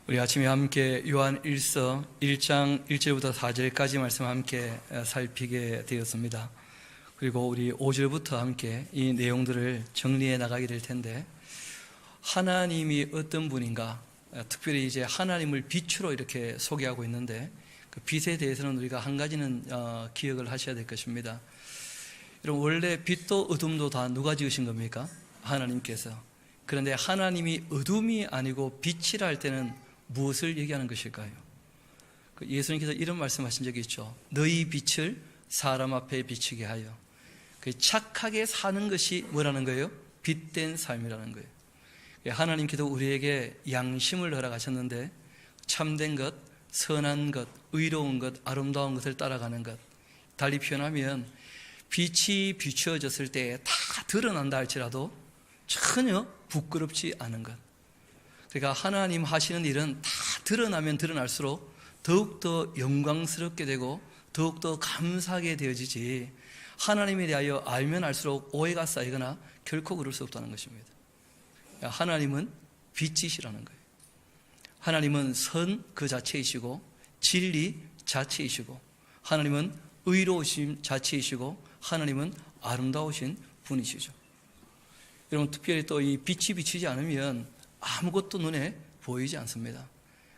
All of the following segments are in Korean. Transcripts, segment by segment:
우리 아침에 함께 요한 1서 1장 1절부터 4절까지 말씀 함께 살피게 되었습니다. 그리고 우리 5절부터 함께 이 내용들을 정리해 나가게 될 텐데, 하나님이 어떤 분인가, 특별히 이제 하나님을 빛으로 이렇게 소개하고 있는데, 그 빛에 대해서는 우리가 한 가지는 기억을 하셔야 될 것입니다. 여러분, 원래 빛도 어둠도 다 누가 지으신 겁니까? 하나님께서. 그런데 하나님이 어둠이 아니고 빛이라 할 때는 무엇을 얘기하는 것일까요? 예수님께서 이런 말씀하신 적이 있죠. 너희 빛을 사람 앞에 비추게 하여. 착하게 사는 것이 뭐라는 거예요? 빛된 삶이라는 거예요. 하나님께서 우리에게 양심을 허락하셨는데, 참된 것, 선한 것, 의로운 것, 아름다운 것을 따라가는 것, 달리 표현하면 빛이 비추어졌을 때 다 드러난다 할지라도 전혀 부끄럽지 않은 것. 그러니까 하나님 하시는 일은 다 드러나면 드러날수록 더욱더 영광스럽게 되고 더욱더 감사하게 되어지지, 하나님에 대하여 알면 알수록 오해가 쌓이거나 결코 그럴 수 없다는 것입니다. 하나님은 빛이시라는 거예요. 하나님은 선 그 자체이시고 진리 자체이시고, 하나님은 의로우심 자체이시고, 하나님은 아름다우신 분이시죠. 여러분, 특별히 또 이 빛이 비치지 않으면 아무것도 눈에 보이지 않습니다.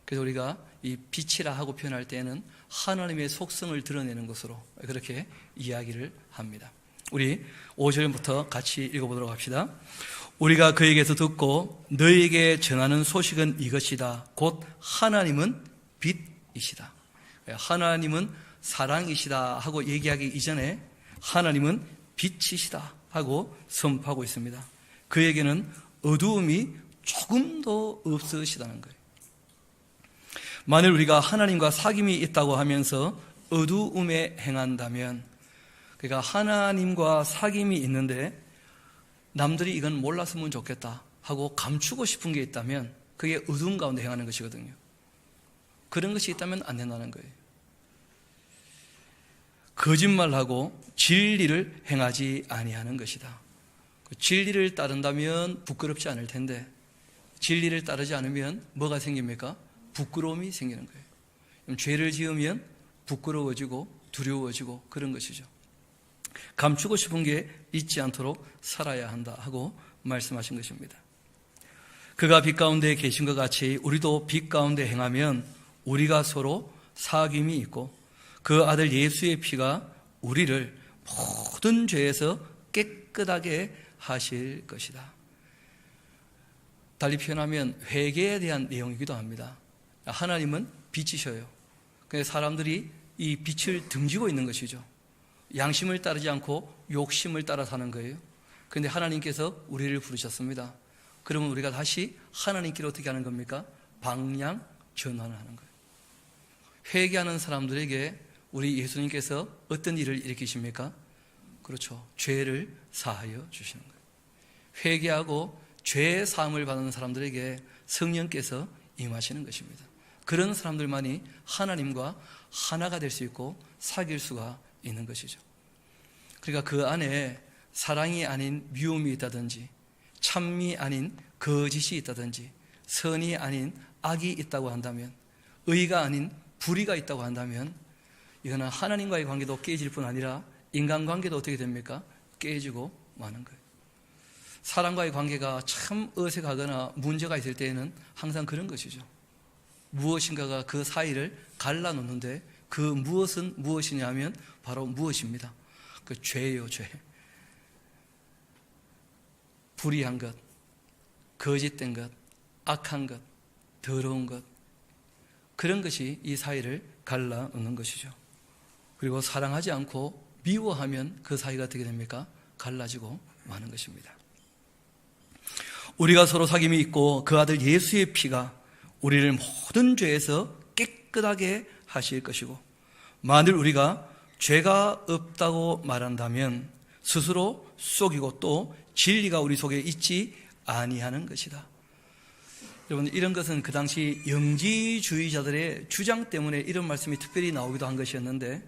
그래서 우리가 이 빛이라 하고 표현할 때는 하나님의 속성을 드러내는 것으로 그렇게 이야기를 합니다. 우리 5절부터 같이 읽어보도록 합시다. 우리가 그에게서 듣고 너희에게 전하는 소식은 이것이다. 곧 하나님은 빛이시다. 하나님은 사랑이시다 하고 얘기하기 이전에 하나님은 빛이시다 하고 선포하고 있습니다. 그에게는 어두움이 조금도 없으시다는 거예요. 만일 우리가 하나님과 사귐이 있다고 하면서 어두움에 행한다면, 그러니까 하나님과 사귐이 있는데 남들이 이건 몰랐으면 좋겠다 하고 감추고 싶은 게 있다면 그게 어두움 가운데 행하는 것이거든요. 그런 것이 있다면 안 된다는 거예요. 거짓말하고 진리를 행하지 아니하는 것이다. 진리를 따른다면 부끄럽지 않을 텐데, 진리를 따르지 않으면 뭐가 생깁니까? 부끄러움이 생기는 거예요. 죄를 지으면 부끄러워지고 두려워지고 그런 것이죠. 감추고 싶은 게 있지 않도록 살아야 한다 하고 말씀하신 것입니다. 그가 빛 가운데 계신 것 같이 우리도 빛 가운데 행하면 우리가 서로 사귐이 있고, 그 아들 예수의 피가 우리를 모든 죄에서 깨끗하게 하실 것이다. 달리 표현하면 회개에 대한 내용이기도 합니다. 하나님은 빛이셔요. 그래서 사람들이 이 빛을 등지고 있는 것이죠. 양심을 따르지 않고 욕심을 따라 사는 거예요. 그런데 하나님께서 우리를 부르셨습니다. 그러면 우리가 다시 하나님께로 어떻게 하는 겁니까? 방향 전환을 하는 거예요. 회개하는 사람들에게 우리 예수님께서 어떤 일을 일으키십니까? 그렇죠. 죄를 사하여 주시는 거예요. 회개하고 죄의 사함을 받는 사람들에게 성령께서 임하시는 것입니다. 그런 사람들만이 하나님과 하나가 될 수 있고 사귈 수가 있는 것이죠. 그러니까 그 안에 사랑이 아닌 미움이 있다든지, 참미 아닌 거짓이 있다든지, 선이 아닌 악이 있다고 한다면, 의가 아닌 불의가 있다고 한다면, 이거는 하나님과의 관계도 깨질 뿐 아니라 인간관계도 어떻게 됩니까? 깨지고 마는 거예요. 사람과의 관계가 참 어색하거나 문제가 있을 때에는 항상 그런 것이죠. 무엇인가가 그 사이를 갈라놓는데, 그 무엇은 무엇이냐 하면 바로 무엇입니다. 그 죄예요, 죄. 불의한 것, 거짓된 것, 악한 것, 더러운 것, 그런 것이 이 사이를 갈라놓는 것이죠. 그리고 사랑하지 않고 미워하면 그 사이가 어떻게 됩니까? 갈라지고 마는 것입니다. 우리가 서로 사귐이 있고 그 아들 예수의 피가 우리를 모든 죄에서 깨끗하게 하실 것이고, 만일 우리가 죄가 없다고 말한다면 스스로 속이고 또 진리가 우리 속에 있지 아니하는 것이다. 여러분, 이런 것은 그 당시 영지주의자들의 주장 때문에 이런 말씀이 특별히 나오기도 한 것이었는데,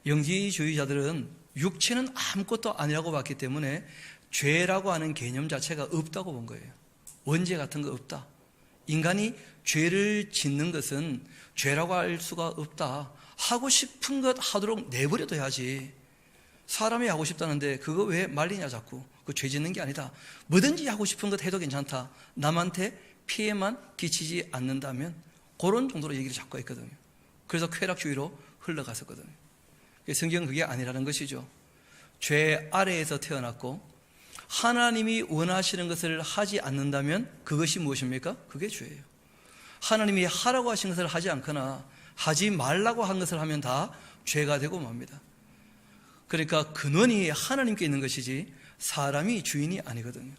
영지주의자들은 육체는 아무것도 아니라고 봤기 때문에 죄라고 하는 개념 자체가 없다고 본 거예요. 원죄 같은 거 없다. 인간이 죄를 짓는 것은 죄라고 할 수가 없다. 하고 싶은 것 하도록 내버려둬야지. 사람이 하고 싶다는데 그거 왜 말리냐 자꾸. 그 죄 짓는 게 아니다. 뭐든지 하고 싶은 것 해도 괜찮다. 남한테 피해만 끼치지 않는다면, 그런 정도로 얘기를 자꾸 했거든요. 그래서 쾌락주의로 흘러갔었거든요. 성경은 그게 아니라는 것이죠. 죄 아래에서 태어났고 하나님이 원하시는 것을 하지 않는다면 그것이 무엇입니까? 그게 죄예요. 하나님이 하라고 하신 것을 하지 않거나 하지 말라고 한 것을 하면 다 죄가 되고 맙니다. 그러니까 근원이 하나님께 있는 것이지 사람이 주인이 아니거든요.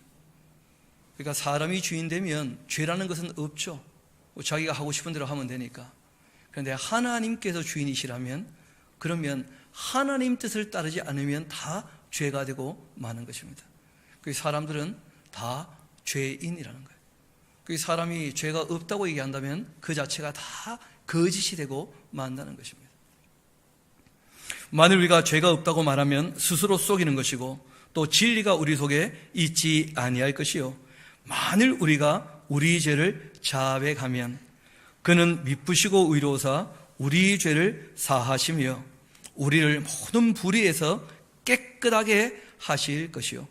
그러니까 사람이 주인 되면 죄라는 것은 없죠. 자기가 하고 싶은 대로 하면 되니까. 그런데 하나님께서 주인이시라면, 그러면 하나님 뜻을 따르지 않으면 다 죄가 되고 마는 것입니다. 그 사람들은 다 죄인이라는 거예요. 그 사람이 죄가 없다고 얘기한다면 그 자체가 다 거짓이 되고 만다는 것입니다. 만일 우리가 죄가 없다고 말하면 스스로 속이는 것이고 또 진리가 우리 속에 있지 아니할 것이요, 만일 우리가 우리 죄를 자백하면 그는 미쁘시고 의로우사 우리 죄를 사하시며 우리를 모든 불의에서 깨끗하게 하실 것이요,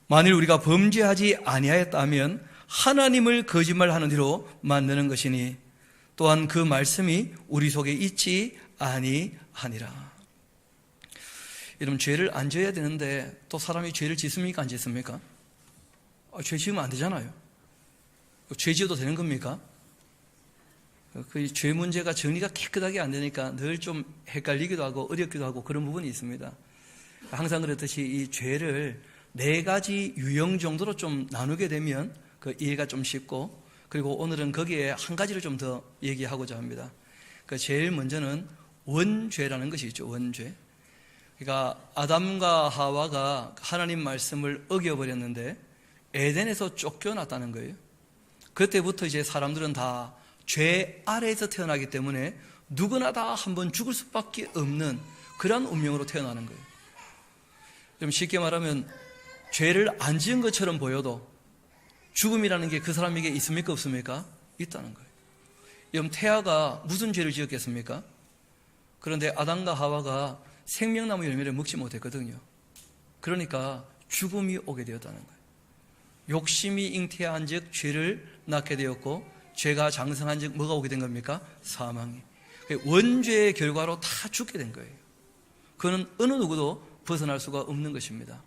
만일 우리가 범죄하지 아니하였다면 하나님을 거짓말하는 이로 만드는 것이니 또한 그 말씀이 우리 속에 있지 아니하니라. 여러분, 죄를 안 지어야 되는데 또 사람이 죄를 짓습니까? 안 짓습니까? 죄 지으면 안 되잖아요. 죄 지어도 되는 겁니까? 그 죄 문제가 정리가 깨끗하게 안 되니까 늘 좀 헷갈리기도 하고 어렵기도 하고 그런 부분이 있습니다. 항상 그랬듯이 이 죄를 4가지 유형 정도로 좀 나누게 되면 그 이해가 좀 쉽고, 그리고 오늘은 거기에 한 가지를 좀 더 얘기하고자 합니다. 그 제일 먼저는 원죄라는 것이 있죠. 원죄. 그러니까 아담과 하와가 하나님 말씀을 어겨버렸는데 에덴에서 쫓겨났다는 거예요. 그때부터 이제 사람들은 다 죄 아래에서 태어나기 때문에 누구나 다 한번 죽을 수밖에 없는 그런 운명으로 태어나는 거예요. 좀 쉽게 말하면 죄를 안 지은 것처럼 보여도 죽음이라는 게 그 사람에게 있습니까? 없습니까? 있다는 거예요. 여러분, 태아가 무슨 죄를 지었겠습니까? 그런데 아담과 하와가 생명나무 열매를 먹지 못했거든요. 그러니까 죽음이 오게 되었다는 거예요. 욕심이 잉태한 즉 죄를 낳게 되었고, 죄가 장성한 즉 뭐가 오게 된 겁니까? 사망이. 원죄의 결과로 다 죽게 된 거예요. 그거는 어느 누구도 벗어날 수가 없는 것입니다.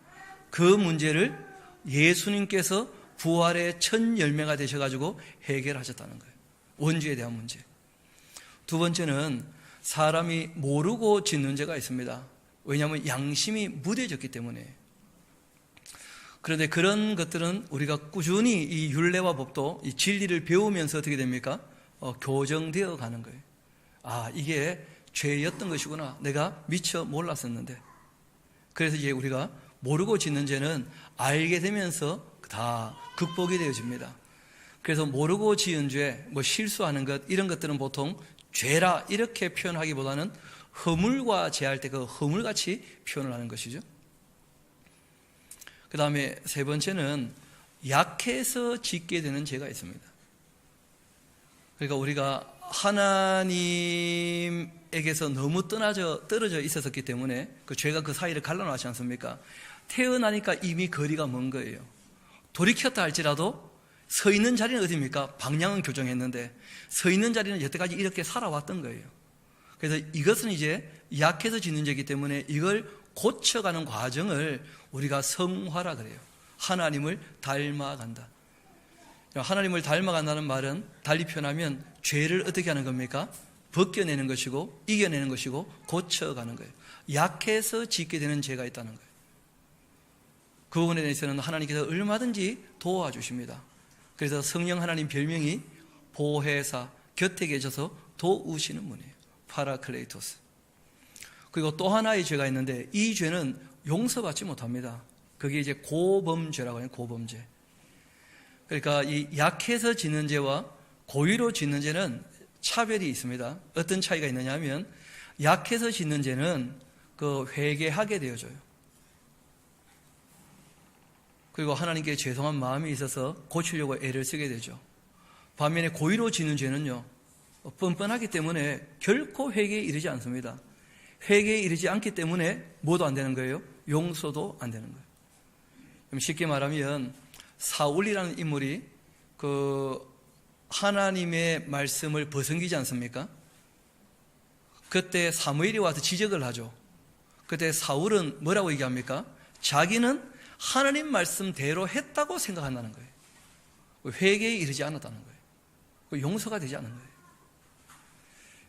그 문제를 예수님께서 부활의 첫 열매가 되셔가지고 해결하셨다는 거예요. 원죄에 대한 문제. 두 번째는 사람이 모르고 짓는 죄가 있습니다. 왜냐하면 양심이 무뎌졌기 때문에. 그런데 그런 것들은 우리가 꾸준히 이 율례와 법도 이 진리를 배우면서 어떻게 됩니까? 교정되어 가는 거예요. 아, 이게 죄였던 것이구나. 내가 미처 몰랐었는데. 그래서 이제 우리가 모르고 짓는 죄는 알게 되면서 다 극복이 되어집니다. 그래서 모르고 지은 죄, 뭐 실수하는 것, 이런 것들은 보통 죄라 이렇게 표현하기보다는 허물과 제할 때 그 허물같이 표현을 하는 것이죠. 그 다음에 세 번째는 약해서 짓게 되는 죄가 있습니다. 그러니까 우리가 하나님에게서 너무 떨어져 있었기 때문에 그 죄가 그 사이를 갈라놓지 않습니까? 태어나니까 이미 거리가 먼 거예요. 돌이켰다 할지라도 서 있는 자리는 어디입니까? 방향은 교정했는데 서 있는 자리는 여태까지 이렇게 살아왔던 거예요. 그래서 이것은 이제 약해서 짓는 죄이기 때문에 이걸 고쳐가는 과정을 우리가 성화라 그래요. 하나님을 닮아간다. 하나님을 닮아간다는 말은 달리 표현하면 죄를 어떻게 하는 겁니까? 벗겨내는 것이고 이겨내는 것이고 고쳐가는 거예요. 약해서 짓게 되는 죄가 있다는 거예요. 그 부분에 대해서는 하나님께서 얼마든지 도와주십니다. 그래서 성령 하나님 별명이 보혜사, 곁에 계셔서 도우시는 분이에요. 파라클레이토스. 그리고 또 하나의 죄가 있는데 이 죄는 용서받지 못합니다. 그게 이제 고범죄라고 해요. 고범죄. 그러니까 이 약해서 짓는 죄와 고의로 짓는 죄는 차별이 있습니다. 어떤 차이가 있느냐 하면 약해서 짓는 죄는 그 회개하게 되어져요. 그리고 하나님께 죄송한 마음이 있어서 고치려고 애를 쓰게 되죠. 반면에 고의로 짓는 죄는요, 뻔뻔하기 때문에 결코 회개에 이르지 않습니다. 회개에 이르지 않기 때문에 뭐도 안 되는 거예요? 용서도 안 되는 거예요. 그럼 쉽게 말하면 사울이라는 인물이 하나님의 말씀을 벗어기지 않습니까? 그때 사무엘이 와서 지적을 하죠. 그때 사울은 뭐라고 얘기합니까? 자기는 하나님 말씀대로 했다고 생각한다는 거예요. 회개에 이르지 않았다는 거예요. 용서가 되지 않은 거예요.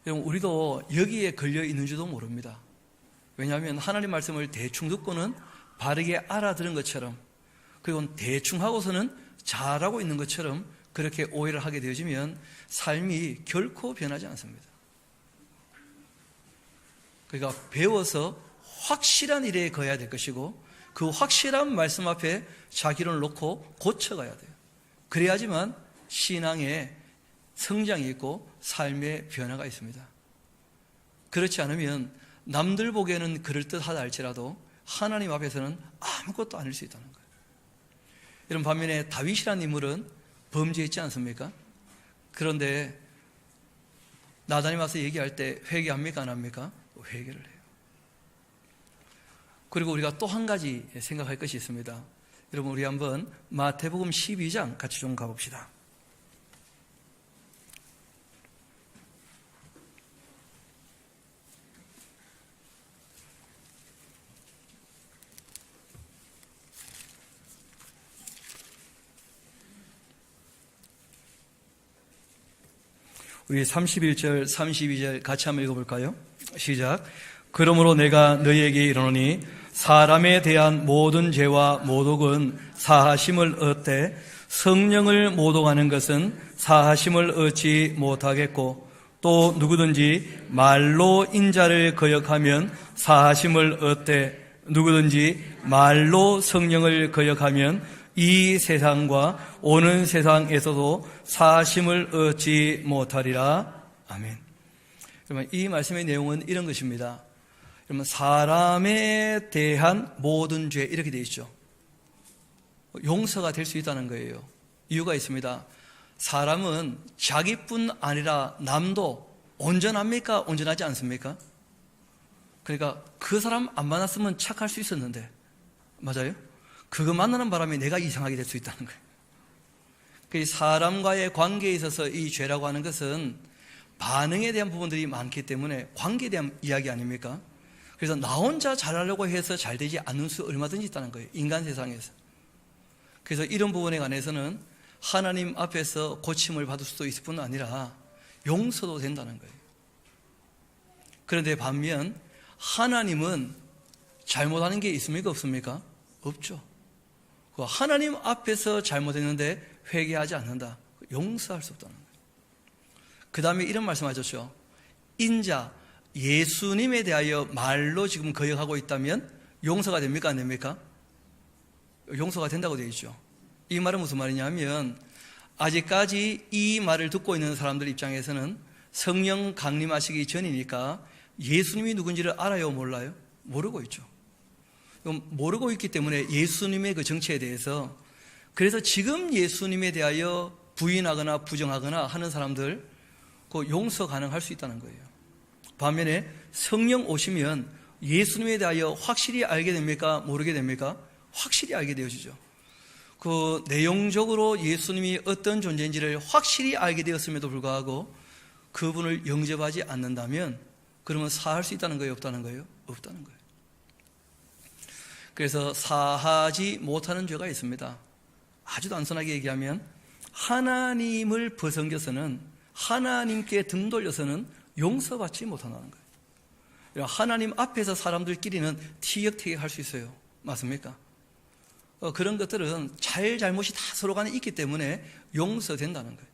여러분, 우리도 여기에 걸려 있는지도 모릅니다. 왜냐하면 하나님 말씀을 대충 듣고는 바르게 알아들은 것처럼, 그리고 대충 하고서는 잘하고 있는 것처럼 그렇게 오해를 하게 되어지면 삶이 결코 변하지 않습니다. 그러니까 배워서 확실한 일에 거해야 될 것이고, 그 확실한 말씀 앞에 자기를 놓고 고쳐가야 돼요. 그래야지만 신앙에 성장이 있고 삶의 변화가 있습니다. 그렇지 않으면 남들 보기에는 그럴듯하다 할지라도 하나님 앞에서는 아무것도 아닐 수 있다는 거예요. 여러분, 반면에 다윗이라는 인물은 범죄했지 않습니까? 그런데 나단이 와서 얘기할 때 회개합니까? 안 합니까? 회개를 해요. 그리고 우리가 또 한 가지 생각할 것이 있습니다. 여러분, 우리 한번 마태복음 12장 같이 좀 가봅시다. 우리 31절, 32절 같이 한번 읽어볼까요? 시작. 그러므로 내가 너희에게 이르노니 사람에 대한 모든 죄와 모독은 사하심을 얻되 성령을 모독하는 것은 사하심을 얻지 못하겠고, 또 누구든지 말로 인자를 거역하면 사하심을 얻되 누구든지 말로 성령을 거역하면 이 세상과 오는 세상에서도 사하심을 얻지 못하리라. 아멘. 여러분, 이 말씀의 내용은 이런 것입니다. 여러분, 사람에 대한 모든 죄, 이렇게 되어 있죠. 용서가 될 수 있다는 거예요. 이유가 있습니다. 사람은 자기뿐 아니라 남도 온전합니까? 온전하지 않습니까? 그러니까 그 사람 안 만났으면 착할 수 있었는데, 맞아요? 그거 만나는 바람에 내가 이상하게 될 수 있다는 거예요. 그 사람과의 관계에 있어서 이 죄라고 하는 것은 반응에 대한 부분들이 많기 때문에 관계에 대한 이야기 아닙니까? 그래서 나 혼자 잘하려고 해서 잘 되지 않는 수 얼마든지 있다는 거예요. 인간 세상에서. 그래서 이런 부분에 관해서는 하나님 앞에서 고침을 받을 수도 있을 뿐 아니라 용서도 된다는 거예요. 그런데 반면 하나님은 잘못하는 게 있습니까? 없습니까? 없죠. 하나님 앞에서 잘못했는데 회개하지 않는다. 용서할 수 없다는 거예요. 그 다음에 이런 말씀하셨죠. 인자, 예수님에 대하여 말로 지금 거역하고 있다면 용서가 됩니까? 안 됩니까? 용서가 된다고 되어 있죠. 이 말은 무슨 말이냐면, 아직까지 이 말을 듣고 있는 사람들 입장에서는 성령 강림하시기 전이니까 예수님이 누군지를 알아요? 몰라요? 모르고 있죠. 모르고 있기 때문에 예수님의 그 정체에 대해서, 그래서 지금 예수님에 대하여 부인하거나 부정하거나 하는 사람들 그 용서 가능할 수 있다는 거예요. 반면에 성령 오시면 예수님에 대하여 확실히 알게 됩니까? 모르게 됩니까? 확실히 알게 되어지죠. 그 내용적으로 예수님이 어떤 존재인지를 확실히 알게 되었음에도 불구하고 그분을 영접하지 않는다면 그러면 사할 수 있다는 거예요? 없다는 거예요? 없다는 거예요. 그래서 사하지 못하는 죄가 있습니다. 아주 단순하게 얘기하면 하나님을 벗어겨서는, 하나님께 등 돌려서는 용서받지 못한다는 거예요. 하나님 앞에서 사람들끼리는 티격태격 할 수 있어요. 맞습니까? 그런 것들은 잘못이 다 서로 간에 있기 때문에 용서된다는 거예요.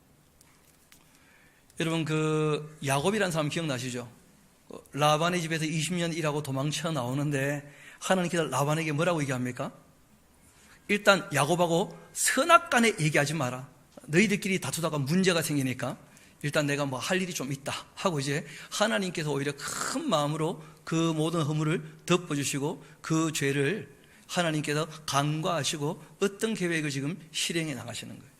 여러분, 그 야곱이라는 사람 기억나시죠? 라반의 집에서 20년 일하고 도망쳐 나오는데 하나님께서 라반에게 뭐라고 얘기합니까? 일단 야곱하고 선악간에 얘기하지 마라. 너희들끼리 다투다가 문제가 생기니까 일단 내가 뭐 할 일이 좀 있다 하고 이제 하나님께서 오히려 큰 마음으로 그 모든 허물을 덮어주시고 그 죄를 하나님께서 간과하시고 어떤 계획을 지금 실행해 나가시는 거예요.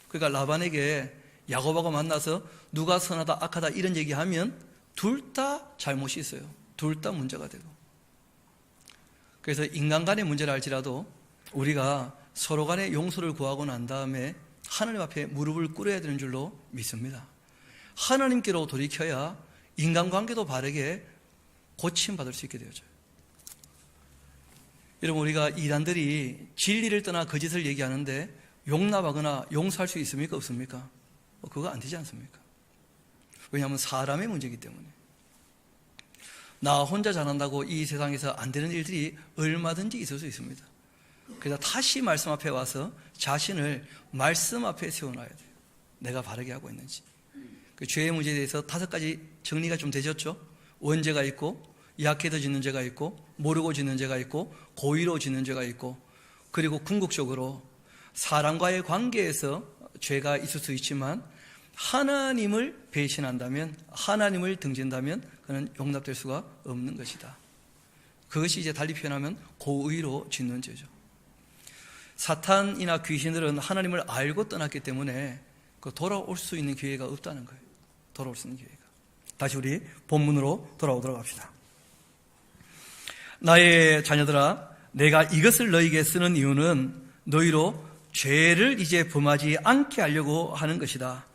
그러니까 라반에게 야곱하고 만나서 누가 선하다 악하다 이런 얘기하면 둘 다 잘못이 있어요. 둘 다 문제가 되고. 그래서 인간 간의 문제를 알지라도 우리가 서로 간의 용서를 구하고 난 다음에 하나님 앞에 무릎을 꿇어야 되는 줄로 믿습니다. 하나님께로 돌이켜야 인간관계도 바르게 고침받을 수 있게 되어져요. 여러분, 우리가 이단들이 진리를 떠나 거짓을 얘기하는데 용납하거나 용서할 수 있습니까? 없습니까? 그거 안 되지 않습니까? 왜냐하면 사람의 문제이기 때문에. 나 혼자 잘한다고 이 세상에서 안 되는 일들이 얼마든지 있을 수 있습니다. 그래서 다시 말씀 앞에 와서 자신을 말씀 앞에 세워놔야 돼요. 내가 바르게 하고 있는지. 그 죄의 문제에 대해서 5가지 정리가 좀 되셨죠? 원죄가 있고, 약해서 짓는 죄가 있고, 모르고 짓는 죄가 있고, 고의로 짓는 죄가 있고, 그리고 궁극적으로 사람과의 관계에서 죄가 있을 수 있지만 하나님을 배신한다면, 하나님을 등진다면 그는 용납될 수가 없는 것이다. 그것이 이제 달리 표현하면 고의로 짓는 죄죠. 사탄이나 귀신들은 하나님을 알고 떠났기 때문에 돌아올 수 있는 기회가 없다는 거예요. 돌아올 수 있는 기회가. 다시 우리 본문으로 돌아오도록 합시다. 나의 자녀들아, 내가 이것을 너희에게 쓰는 이유는 너희로 죄를 이제 범하지 않게 하려고 하는 것이다.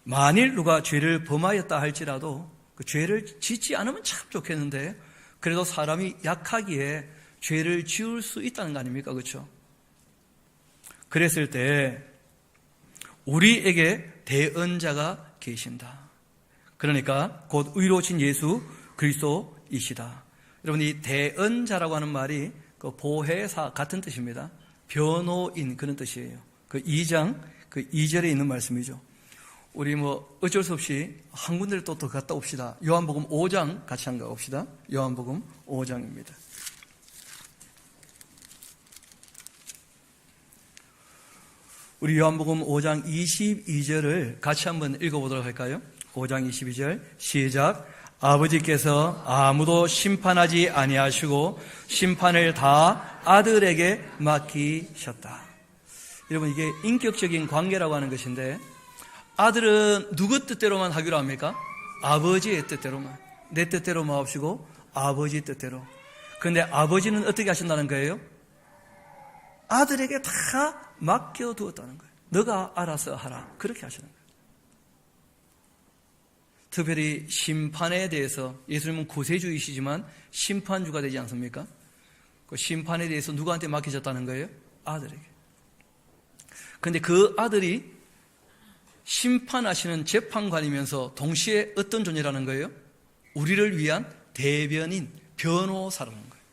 만일 누가 죄를 범하였다 할지라도 그 죄를 짓지 않으면 참 좋겠는데 그래도 사람이 약하기에 죄를 지을 수 있다는 거 아닙니까? 그렇죠? 그랬을 때 우리에게 대언자가 계신다. 그러니까 곧 의로우신 예수 그리스도이시다. 여러분, 이 대언자라고 하는 말이 그 보혜사 같은 뜻입니다. 변호인 그런 뜻이에요. 그 2장 그 2절에 있는 말씀이죠. 우리 어쩔 수 없이 한 군데를 또 더 갔다 옵시다. 요한복음 5장 같이 한번 가봅시다. 요한복음 5장입니다. 우리 요한복음 5장 22절을 같이 한번 읽어보도록 할까요? 5장 22절 시작. 아버지께서 아무도 심판하지 아니하시고 심판을 다 아들에게 맡기셨다. 여러분, 이게 인격적인 관계라고 하는 것인데 아들은 누구 뜻대로만 하기로 합니까? 아버지의 뜻대로만. 내 뜻대로 마옵시고 아버지 뜻대로. 그런데 아버지는 어떻게 하신다는 거예요? 아들에게 다 맡겨두었다는 거예요. 너가 알아서 하라. 그렇게 하시는 거예요. 특별히 심판에 대해서 예수님은 구세주이시지만 심판주가 되지 않습니까? 그 심판에 대해서 누구한테 맡기셨다는 거예요? 아들에게. 그런데 그 아들이 심판하시는 재판관이면서 동시에 어떤 존재라는 거예요? 우리를 위한 대변인, 변호사라는 거예요.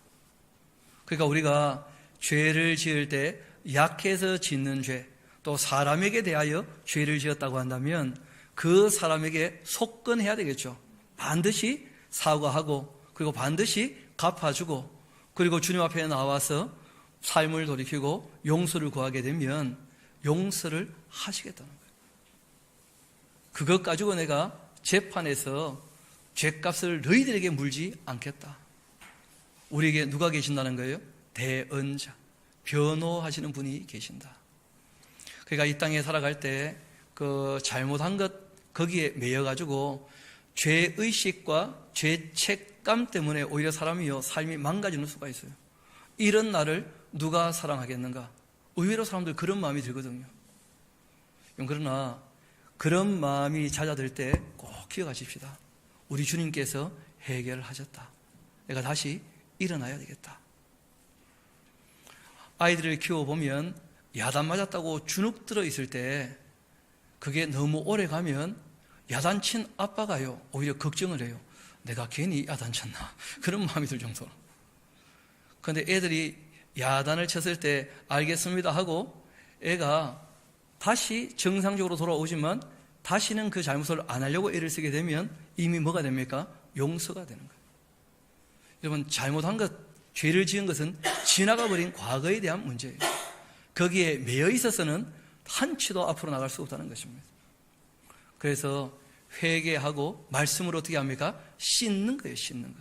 그러니까 우리가 죄를 지을 때 약해서 짓는 죄, 또 사람에게 대하여 죄를 지었다고 한다면 그 사람에게 속건해야 되겠죠. 반드시 사과하고 그리고 반드시 갚아주고 그리고 주님 앞에 나와서 삶을 돌이키고 용서를 구하게 되면 용서를 하시겠다는 거예요. 그것 가지고 내가 재판에서 죄값을 너희들에게 물지 않겠다. 우리에게 누가 계신다는 거예요? 대언자, 변호하시는 분이 계신다. 그러니까 이 땅에 살아갈 때 그 잘못한 것 거기에 매여가지고 죄의식과 죄책감 때문에 오히려 사람이요 삶이 망가지는 수가 있어요. 이런 나를 누가 사랑하겠는가? 의외로 사람들 그런 마음이 들거든요. 그러나 그런 마음이 잦아들 때 꼭 기억하십시다. 우리 주님께서 해결을 하셨다. 내가 다시 일어나야 되겠다. 아이들을 키워보면 야단 맞았다고 주눅 들어 있을 때 그게 너무 오래 가면 야단친 아빠가요 오히려 걱정을 해요. 내가 괜히 야단쳤나? 그런 마음이 들 정도로. 그런데 애들이 야단을 쳤을 때 알겠습니다 하고 애가 다시 정상적으로 돌아오지만 다시는 그 잘못을 안 하려고 애를 쓰게 되면 이미 뭐가 됩니까? 용서가 되는 거예요. 여러분, 잘못한 것, 죄를 지은 것은 지나가 버린 과거에 대한 문제예요. 거기에 매여 있어서는 한치도 앞으로 나갈 수 없다는 것입니다. 그래서 회개하고 말씀으로 어떻게 합니까? 씻는 거예요. 씻는 거.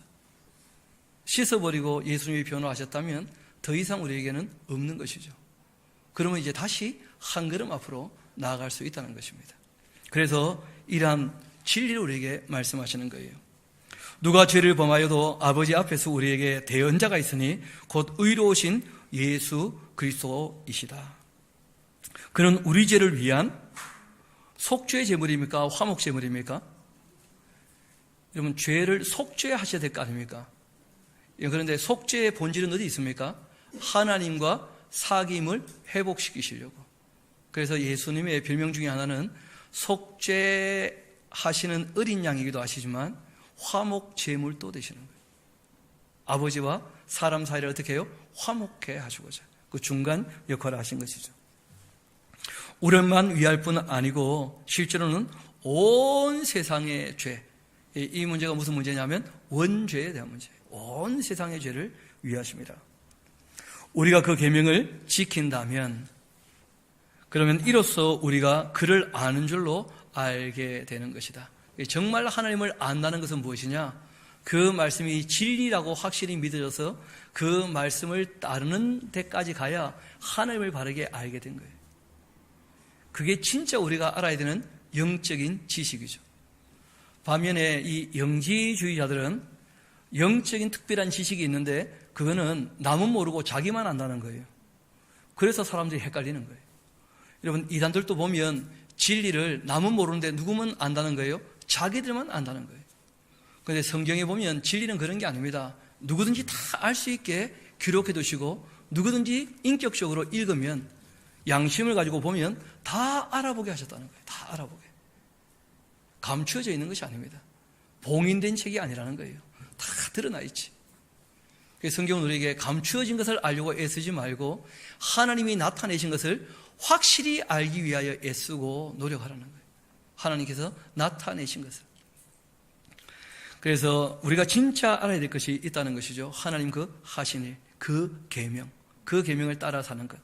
씻어버리고 예수님이 변호하셨다면 더 이상 우리에게는 없는 것이죠. 그러면 이제 다시 한 걸음 앞으로 나아갈 수 있다는 것입니다. 그래서 이러한 진리를 우리에게 말씀하시는 거예요. 누가 죄를 범하여도 아버지 앞에서 우리에게 대언자가 있으니 곧 의로우신 예수 그리스도이시다. 그는 우리 죄를 위한 속죄 제물입니까? 화목 제물입니까? 여러분, 죄를 속죄하셔야 될 거 아닙니까? 그런데 속죄의 본질은 어디 있습니까? 하나님과 사귐을 회복시키시려고. 그래서 예수님의 별명 중에 하나는 속죄하시는 어린 양이기도 하시지만 화목 제물도 되시는 거예요. 아버지와 사람 사이를 어떻게 해요? 화목해 하시고자 그 중간 역할을 하신 것이죠. 우리만 위할 뿐 아니고 실제로는 온 세상의 죄, 이 문제가 무슨 문제냐면 원죄에 대한 문제예요. 온 세상의 죄를 위하십니다. 우리가 그 계명을 지킨다면 그러면 이로써 우리가 그를 아는 줄로 알게 되는 것이다. 정말 하나님을 안다는 것은 무엇이냐? 그 말씀이 진리라고 확실히 믿어져서 그 말씀을 따르는 데까지 가야 하나님을 바르게 알게 된 거예요. 그게 진짜 우리가 알아야 되는 영적인 지식이죠. 반면에 이 영지주의자들은 영적인 특별한 지식이 있는데 그거는 남은 모르고 자기만 안다는 거예요. 그래서 사람들이 헷갈리는 거예요. 여러분, 이단들도 보면 진리를 남은 모르는데 누구만 안다는 거예요? 자기들만 안다는 거예요. 그런데 성경에 보면 진리는 그런 게 아닙니다. 누구든지 다 알 수 있게 기록해 두시고 누구든지 인격적으로 읽으면 양심을 가지고 보면 다 알아보게 하셨다는 거예요. 다 알아보게. 감추어져 있는 것이 아닙니다. 봉인된 책이 아니라는 거예요. 다 드러나 있지. 그래서 성경은 우리에게 감추어진 것을 알려고 애쓰지 말고 하나님이 나타내신 것을 확실히 알기 위하여 애쓰고 노력하라는 거예요. 하나님께서 나타내신 것을. 그래서 우리가 진짜 알아야 될 것이 있다는 것이죠. 하나님 그 하신 일, 그 계명, 그 계명을 따라 사는 것.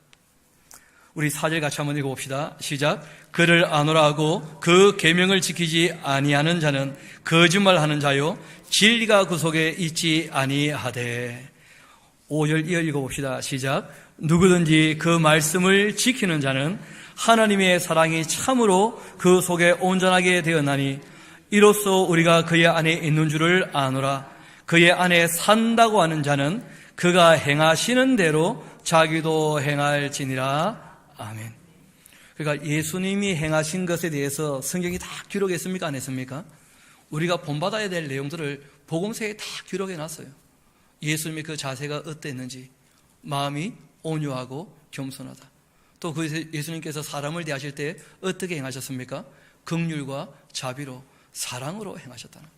우리 4절 같이 한번 읽어봅시다. 시작. 그를 아노라 하고 그 계명을 지키지 아니하는 자는 거짓말하는 자요 진리가 그 속에 있지 아니하되. 5절 이어 읽어봅시다. 시작. 누구든지 그 말씀을 지키는 자는 하나님의 사랑이 참으로 그 속에 온전하게 되었나니 이로써 우리가 그의 안에 있는 줄을 아노라. 그의 안에 산다고 하는 자는 그가 행하시는 대로 자기도 행할지니라. 아멘. 그러니까 예수님이 행하신 것에 대해서 성경이 다 기록했습니까? 안 했습니까? 우리가 본받아야 될 내용들을 복음서에 다 기록해 놨어요. 예수님의 그 자세가 어땠는지, 마음이 온유하고 겸손하다. 또 그 예수님께서 사람을 대하실 때 어떻게 행하셨습니까? 긍휼과 자비로 사랑으로 행하셨다는 것.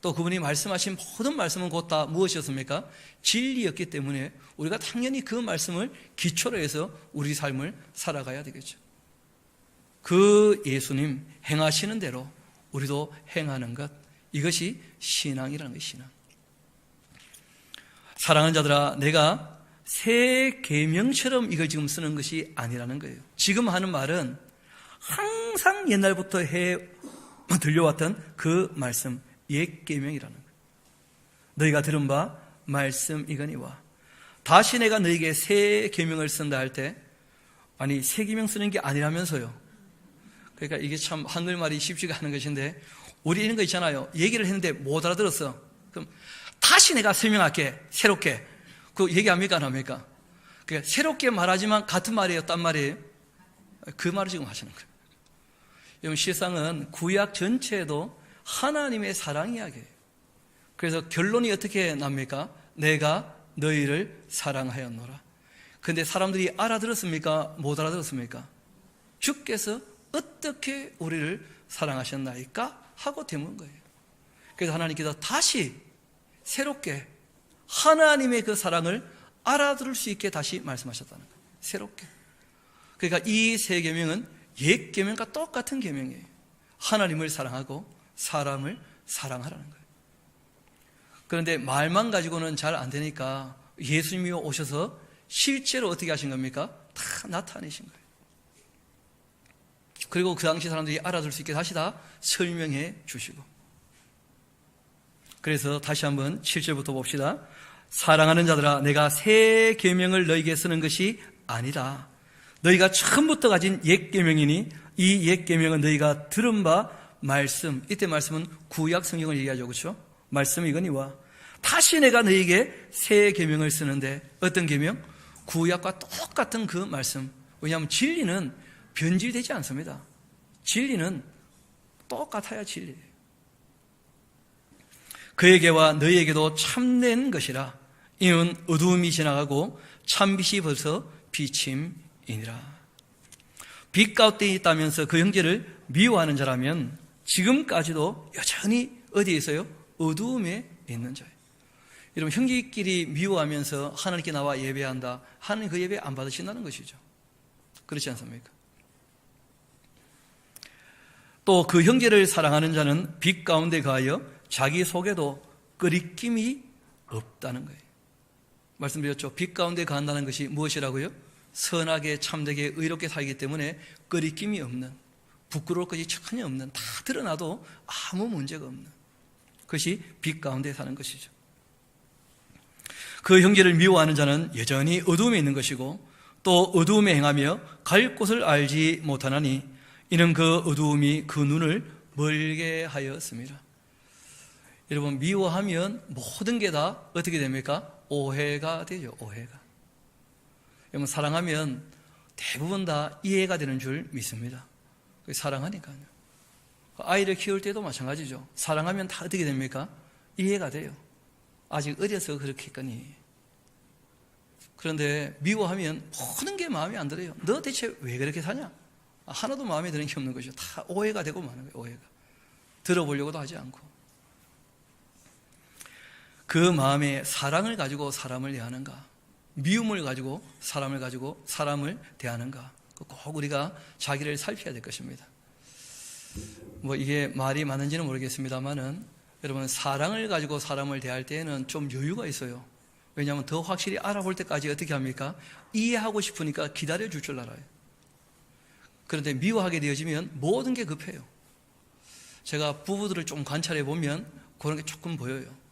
또 그분이 말씀하신 모든 말씀은 곧 다 무엇이었습니까? 진리였기 때문에 우리가 당연히 그 말씀을 기초로 해서 우리 삶을 살아가야 되겠죠. 그 예수님 행하시는 대로 우리도 행하는 것, 이것이 신앙이라는 것이 신앙. 사랑하는 자들아, 내가 새 계명처럼 이걸 지금 쓰는 것이 아니라는 거예요. 지금 하는 말은 항상 옛날부터 들려왔던 그 말씀, 옛 계명이라는 거예요. 너희가 들은 바 말씀이거니와. 다시 내가 너희에게 새 계명을 쓴다 할 때, 아니 새 계명 쓰는 게 아니라면서요. 그러니까 이게 참 한글말이 쉽지가 않은 것인데, 우리 이런 거 있잖아요. 얘기를 했는데 못 알아들었어. 그럼 다시 내가 설명할게. 새롭게. 그 얘기합니까? 안 합니까? 그러니까 새롭게 말하지만 같은 말이에요? 딴 말이에요? 그 말을 지금 하시는 거예요. 여러분, 실상은 구약 전체에도 하나님의 사랑 이야기예요. 그래서 결론이 어떻게 납니까? 내가 너희를 사랑하였노라. 그런데 사람들이 알아들었습니까? 못 알아들었습니까? 주께서 어떻게 우리를 사랑하셨나이까? 하고 되묻는 거예요. 그래서 하나님께서 다시 새롭게 하나님의 그 사랑을 알아들을 수 있게 다시 말씀하셨다는 거예요. 새롭게. 그러니까 이 세 계명은 옛 계명과 똑같은 계명이에요. 하나님을 사랑하고 사람을 사랑하라는 거예요. 그런데 말만 가지고는 잘 안 되니까 예수님이 오셔서 실제로 어떻게 하신 겁니까? 다 나타내신 거예요. 그리고 그 당시 사람들이 알아들 수 있게 다시 다 설명해 주시고. 그래서 다시 한번 7절부터 봅시다. 사랑하는 자들아, 내가 새 계명을 너희에게 쓰는 것이 아니다. 너희가 처음부터 가진 옛 계명이니 이 옛 계명은 너희가 들은 바 말씀. 이때 말씀은 구약 성경을 얘기하죠, 그렇죠? 말씀 이거니와 다시 내가 너희에게 새 계명을 쓰는데 어떤 계명? 구약과 똑같은 그 말씀. 왜냐하면 진리는 변질되지 않습니다. 진리는 똑같아야 진리예요. 그에게와 너희에게도 참된 것이라. 이는 어두움이 지나가고 참빛이 벌써 비침이니라. 빛 가운데 있다면서 그 형제를 미워하는 자라면 지금까지도 여전히 어디에 있어요? 어두움에 있는 자예요. 여러분, 형제끼리 미워하면서 하나님께 나와 예배한다. 하나님 그 예배 안 받으신다는 것이죠. 그렇지 않습니까? 또 그 형제를 사랑하는 자는 빛 가운데 가하여 자기 속에도 끄리낌이 없다는 거예요. 말씀드렸죠. 빛 가운데 가한다는 것이 무엇이라고요? 선하게 참되게 의롭게 살기 때문에 끄리낌이 없는, 부끄러울 것이 전혀 없는, 다 드러나도 아무 문제가 없는 그것이 빛 가운데 사는 것이죠. 그 형제를 미워하는 자는 여전히 어두움에 있는 것이고 또 어두움에 행하며 갈 곳을 알지 못하나니 이는 그 어두움이 그 눈을 멀게 하였습니다. 여러분, 미워하면 모든 게 다 어떻게 됩니까? 오해가 되죠. 오해가. 여러분, 사랑하면 대부분 다 이해가 되는 줄 믿습니다. 사랑하니까요. 아이를 키울 때도 마찬가지죠. 사랑하면 다 어떻게 됩니까? 이해가 돼요. 아직 어려서 그렇겠거니. 그런데 미워하면 모든 게 마음에 안 들어요. 너 대체 왜 그렇게 사냐? 하나도 마음에 드는 게 없는 거죠. 다 오해가 되고 마는 거예요. 오해가. 들어보려고도 하지 않고. 그 마음에 사랑을 가지고 사람을 대하는가, 미움을 가지고 사람을 대하는가, 꼭 우리가 자기를 살펴야 될 것입니다. 뭐 이게 말이 맞는지는 모르겠습니다만은 여러분, 사랑을 가지고 사람을 대할 때에는 좀 여유가 있어요. 왜냐하면 더 확실히 알아볼 때까지 어떻게 합니까? 이해하고 싶으니까 기다려줄 줄 알아요. 그런데 미워하게 되어지면 모든 게 급해요. 제가 부부들을 좀 관찰해 보면 그런 게 조금 보여요.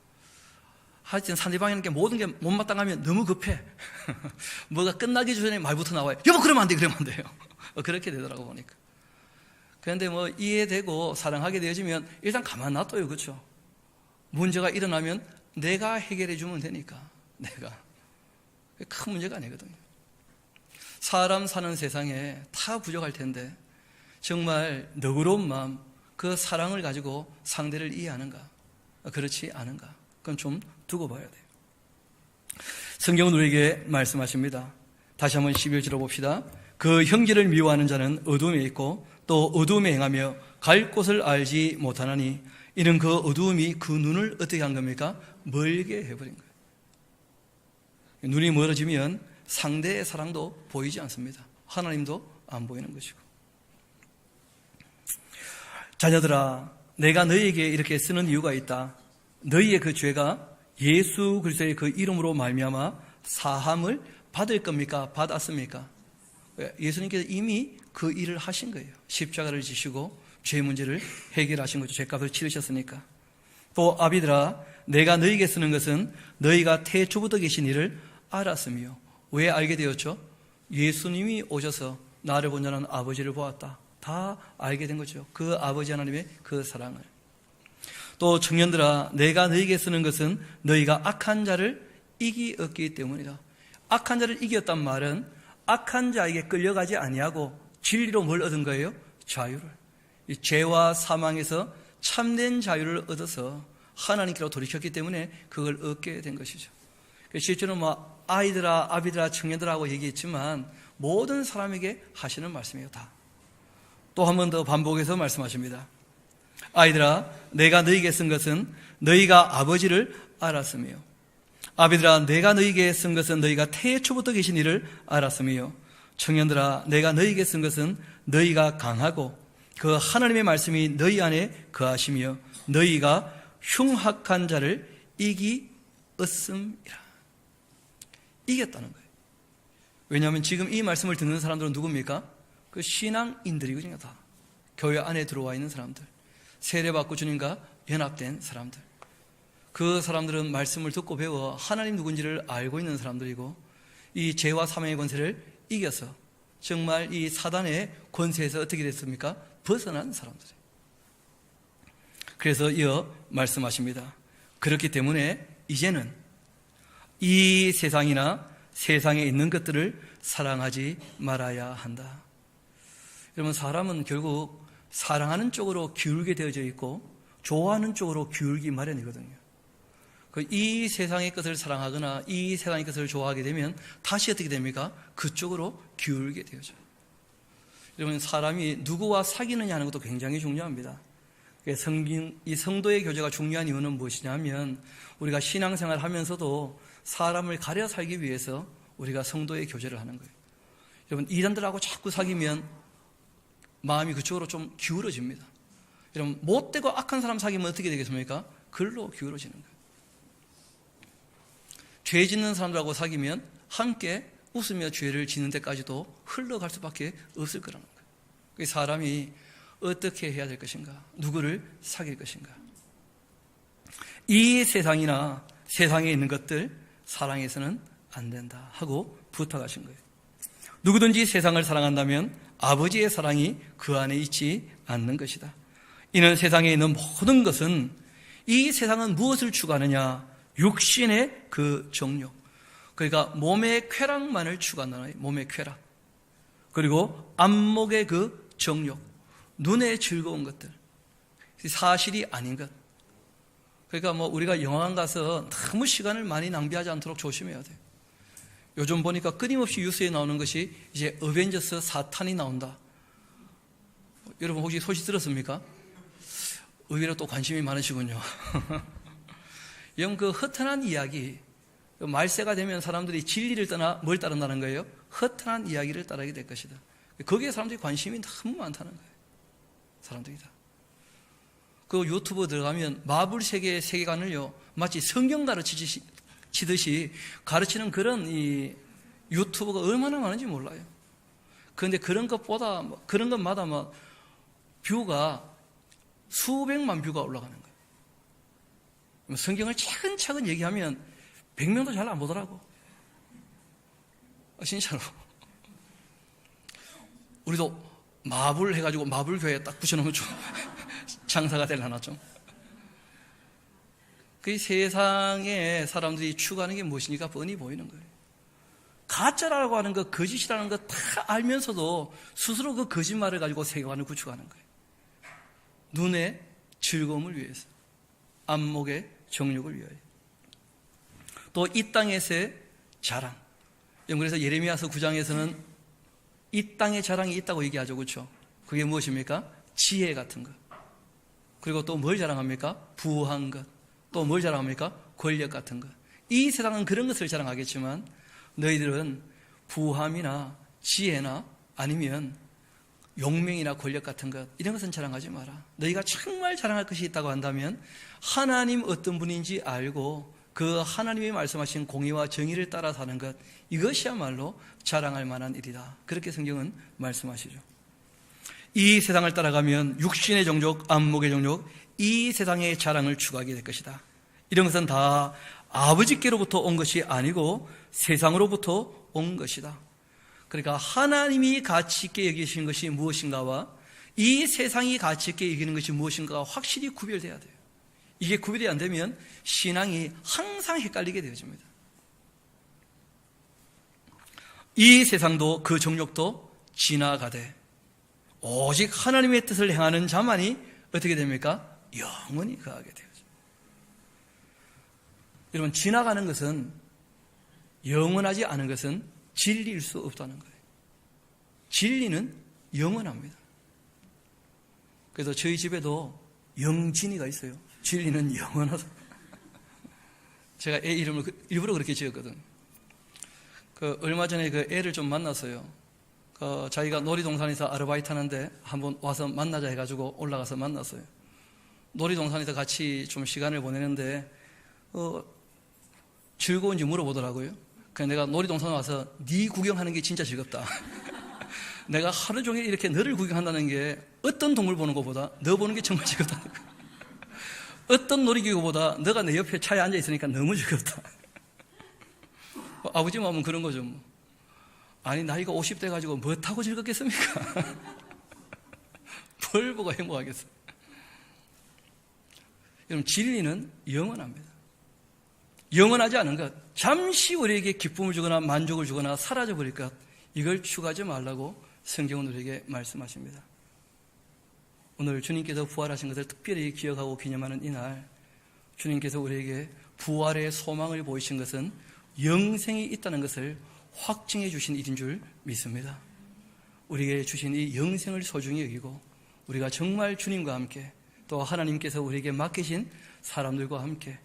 하여튼 상대방에게 모든 게 못마땅하면 너무 급해. 뭐가 끝나기 전에 말부터 나와요. 여보, 그러면 안 돼, 그러면 안 돼요. 그렇게 되더라고 보니까. 그런데 뭐 이해되고 사랑하게 되어지면 일단 가만 놔둬요, 그렇죠? 문제가 일어나면 내가 해결해 주면 되니까. 내가. 큰 문제가 아니거든요. 사람 사는 세상에 다 부족할 텐데 정말 너그러운 마음, 그 사랑을 가지고 상대를 이해하는가, 그렇지 않은가, 그건 좀 두고 봐야 돼요. 성경은 우리에게 말씀하십니다. 다시 한번 12절로 봅시다. 그 형제를 미워하는 자는 어두움에 있고 또 어두움에 행하며 갈 곳을 알지 못하나니 이는 그 어두움이 그 눈을 어떻게 한 겁니까? 멀게 해버린 거예요. 눈이 멀어지면 상대의 사랑도 보이지 않습니다. 하나님도 안 보이는 것이고. 자녀들아, 내가 너희에게 이렇게 쓰는 이유가 있다. 너희의 그 죄가 예수 그리스도의 그 이름으로 말미암아 사함을 받을 겁니까? 받았습니까? 예수님께서 이미 그 일을 하신 거예요. 십자가를 지시고 죄 문제를 해결하신 거죠. 죄값을 치르셨으니까. 또 아비들아, 내가 너희에게 쓰는 것은 너희가 태초부터 계신 이를 알았으며. 왜 알게 되었죠? 예수님이 오셔서 나를 본 자는 아버지를 보았다. 다 알게 된 거죠. 그 아버지 하나님의 그 사랑을. 또 청년들아, 내가 너희에게 쓰는 것은 너희가 악한 자를 이기었기 때문이다. 악한 자를 이겼단 말은 악한 자에게 끌려가지 아니하고 진리로 뭘 얻은 거예요? 자유를. 이 죄와 사망에서 참된 자유를 얻어서 하나님께로 돌이켰기 때문에 그걸 얻게 된 것이죠. 실제로 뭐 아이들아, 아비들아, 청년들하고 얘기했지만 모든 사람에게 하시는 말씀이에요. 다. 또 한 번 더 반복해서 말씀하십니다. 아이들아, 내가 너희에게 쓴 것은 너희가 아버지를 알았으며, 아비들아, 내가 너희에게 쓴 것은 너희가 태초부터 계신 이를 알았으며, 청년들아, 내가 너희에게 쓴 것은 너희가 강하고 그 하나님의 말씀이 너희 안에 거하시며 너희가 흉악한 자를 이기었음이라. 이겼다는 거예요. 왜냐하면 지금 이 말씀을 듣는 사람들은 누굽니까? 그 신앙인들이거든요. 다 교회 안에 들어와 있는 사람들, 세례받고 주님과 연합된 사람들. 그 사람들은 말씀을 듣고 배워 하나님 누군지를 알고 있는 사람들이고 이 죄와 사망의 권세를 이겨서 정말 이 사단의 권세에서 어떻게 됐습니까? 벗어난 사람들이에요. 그래서 이어 말씀하십니다. 그렇기 때문에 이제는 이 세상이나 세상에 있는 것들을 사랑하지 말아야 한다. 여러분, 사람은 결국 사랑하는 쪽으로 기울게 되어져 있고 좋아하는 쪽으로 기울기 마련이거든요. 이 세상의 것을 사랑하거나 이 세상의 것을 좋아하게 되면 다시 어떻게 됩니까? 그쪽으로 기울게 되어져요. 여러분, 사람이 누구와 사귀느냐 하는 것도 굉장히 중요합니다. 이 성도의 교제가 중요한 이유는 무엇이냐면 우리가 신앙생활 하면서도 사람을 가려 살기 위해서 우리가 성도의 교제를 하는 거예요. 여러분, 이단들하고 자꾸 사귀면 마음이 그쪽으로 좀 기울어집니다. 여러분, 못되고 악한 사람 사귀면 어떻게 되겠습니까? 글로 기울어지는 거예요. 죄 짓는 사람들하고 사귀면 함께 웃으며 죄를 짓는 데까지도 흘러갈 수밖에 없을 거라는 거예요. 사람이 어떻게 해야 될 것인가? 누구를 사귈 것인가? 이 세상이나 세상에 있는 것들 사랑해서는 안 된다 하고 부탁하신 거예요. 누구든지 세상을 사랑한다면 아버지의 사랑이 그 안에 있지 않는 것이다. 이는 세상에 있는 모든 것은 이 세상은 무엇을 추구하느냐? 육신의 그 정욕. 그러니까 몸의 쾌락만을 추구한다는 거예요. 몸의 쾌락. 그리고 안목의 그 정욕. 눈에 즐거운 것들. 사실이 아닌 것. 그러니까 우리가 영화관 가서 너무 시간을 많이 낭비하지 않도록 조심해야 돼요. 요즘 보니까 끊임없이 뉴스에 나오는 것이 이제 어벤져스 4탄이 나온다. 여러분 혹시 소식 들었습니까? 의외로 또 관심이 많으시군요. 영 그 허탄한 이야기, 말세가 되면 사람들이 진리를 떠나 뭘 따른다는 거예요? 허탄한 이야기를 따르게 될 것이다. 거기에 사람들이 관심이 너무 많다는 거예요. 사람들이다. 그 유튜브 들어가면 마블 세계의 세계관을요, 마치 성경 가르치듯이 가르치는 그런 이 유튜브가 얼마나 많은지 몰라요. 그런데 그런 것마다 막 뷰가 수백만 뷰가 올라가는 거예요. 성경을 차근차근 얘기하면 100명도 잘 안 보더라고. 진짜로. 우리도 마블 해가지고 마블 교회에 딱 붙여놓으면 좀 장사가 되려나 좀. 그 세상에 사람들이 추구하는 게 무엇이니까 뻔히 보이는 거예요. 가짜라고 하는 것, 거짓이라는 것 다 알면서도 스스로 그 거짓말을 가지고 세계관을 구축하는 거예요. 눈의 즐거움을 위해서, 안목의 정욕을 위하여. 또 이 땅에서의 자랑. 그래서 예레미야서 9장에서는 이 땅의 자랑이 있다고 얘기하죠. 그렇죠? 그게 무엇입니까? 지혜 같은 것. 그리고 또 뭘 자랑합니까? 부한 것. 또 뭘 자랑합니까? 권력 같은 것. 이 세상은 그런 것을 자랑하겠지만 너희들은 부함이나 지혜나 아니면 용명이나 권력 같은 것, 이런 것은 자랑하지 마라. 너희가 정말 자랑할 것이 있다고 한다면 하나님 어떤 분인지 알고 그 하나님이 말씀하신 공의와 정의를 따라 사는 것, 이것이야말로 자랑할 만한 일이다. 그렇게 성경은 말씀하시죠. 이 세상을 따라가면 육신의 정욕, 안목의 정욕, 이 세상의 자랑을 추구하게 될 것이다. 이런 것은 다 아버지께로부터 온 것이 아니고 세상으로부터 온 것이다. 그러니까 하나님이 가치 있게 여기신 것이 무엇인가와 이 세상이 가치 있게 여기는 것이 무엇인가가 확실히 구별돼야 돼요. 이게 구별이 안 되면 신앙이 항상 헷갈리게 되어집니다. 이 세상도 그 정욕도 지나가되 오직 하나님의 뜻을 행하는 자만이 어떻게 됩니까? 영원히 거하게 되어져. 여러분, 지나가는 것은, 영원하지 않은 것은 진리일 수 없다는 거예요. 진리는 영원합니다. 그래서 저희 집에도 영진이가 있어요. 진리는 영원하다. 제가 애 이름을 일부러 그렇게 지었거든. 얼마 전에 그 애를 좀 만났어요. 자기가 놀이동산에서 아르바이트 하는데 한번 와서 만나자 해가지고 올라가서 만났어요. 놀이동산에서 같이 좀 시간을 보내는데 즐거운지 물어보더라고요. 그래서 내가 놀이동산 와서 네 구경하는 게 진짜 즐겁다. 내가 하루 종일 이렇게 너를 구경한다는 게 어떤 동물 보는 것보다 너 보는 게 정말 즐겁다는 거야. 어떤 놀이기구보다 너가 내 옆에 차에 앉아 있으니까 너무 즐겁다. 아버지 마음은 그런 거죠. 뭐. 아니 나이가 50대 가지고 뭐 타고 즐겁겠습니까? 뭘 보고 행복하겠어요? 여러분, 진리는 영원합니다. 영원하지 않은 것, 잠시 우리에게 기쁨을 주거나 만족을 주거나 사라져버릴 것, 이걸 추구하지 말라고 성경은 우리에게 말씀하십니다. 오늘 주님께서 부활하신 것을 특별히 기억하고 기념하는 이날, 주님께서 우리에게 부활의 소망을 보이신 것은 영생이 있다는 것을 확증해 주신 일인 줄 믿습니다. 우리에게 주신 이 영생을 소중히 여기고 우리가 정말 주님과 함께 또 하나님께서 우리에게 맡기신 사람들과 함께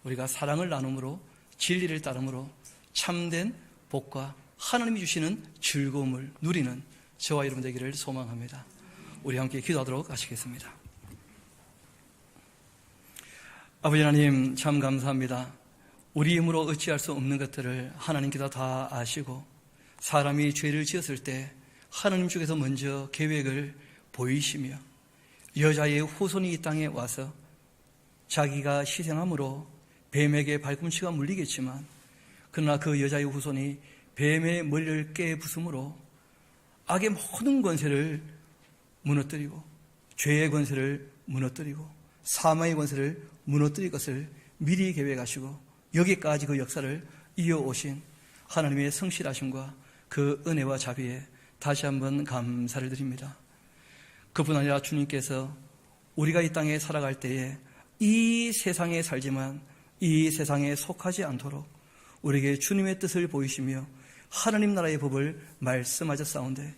우리가 사랑을 나눔으로 진리를 따름으로 참된 복과 하나님이 주시는 즐거움을 누리는 저와 여러분 되기를 소망합니다. 우리 함께 기도하도록 하시겠습니다. 아버지 하나님, 참 감사합니다. 우리 힘으로 어찌할 수 없는 것들을 하나님께서 다 아시고 사람이 죄를 지었을 때 하나님 쪽에서 먼저 계획을 보이시며 여자의 후손이 이 땅에 와서 자기가 희생함으로 뱀에게 발꿈치가 물리겠지만 그러나 그 여자의 후손이 뱀의 머리를 깨부숨으로 악의 모든 권세를 무너뜨리고 죄의 권세를 무너뜨리고 사망의 권세를 무너뜨릴 것을 미리 계획하시고 여기까지 그 역사를 이어오신 하나님의 성실하심과 그 은혜와 자비에 다시 한번 감사를 드립니다. 그뿐 아니라 주님께서 우리가 이 땅에 살아갈 때에 이 세상에 살지만 이 세상에 속하지 않도록 우리에게 주님의 뜻을 보이시며 하나님 나라의 법을 말씀하셨사온데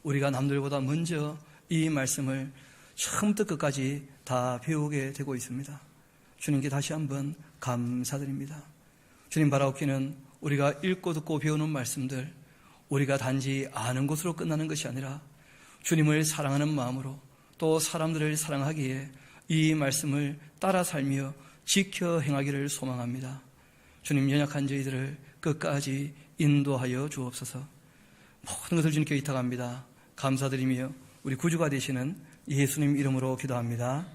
우리가 남들보다 먼저 이 말씀을 처음부터 끝까지 다 배우게 되고 있습니다. 주님께 다시 한번 감사드립니다. 주님 바라옵기는 우리가 읽고 듣고 배우는 말씀들 우리가 단지 아는 것으로 끝나는 것이 아니라 주님을 사랑하는 마음으로 또 사람들을 사랑하기에 이 말씀을 따라 살며 지켜 행하기를 소망합니다. 주님, 연약한 저희들을 끝까지 인도하여 주옵소서. 모든 것을 주님께 의탁합니다. 감사드리며 우리 구주가 되시는 예수님 이름으로 기도합니다.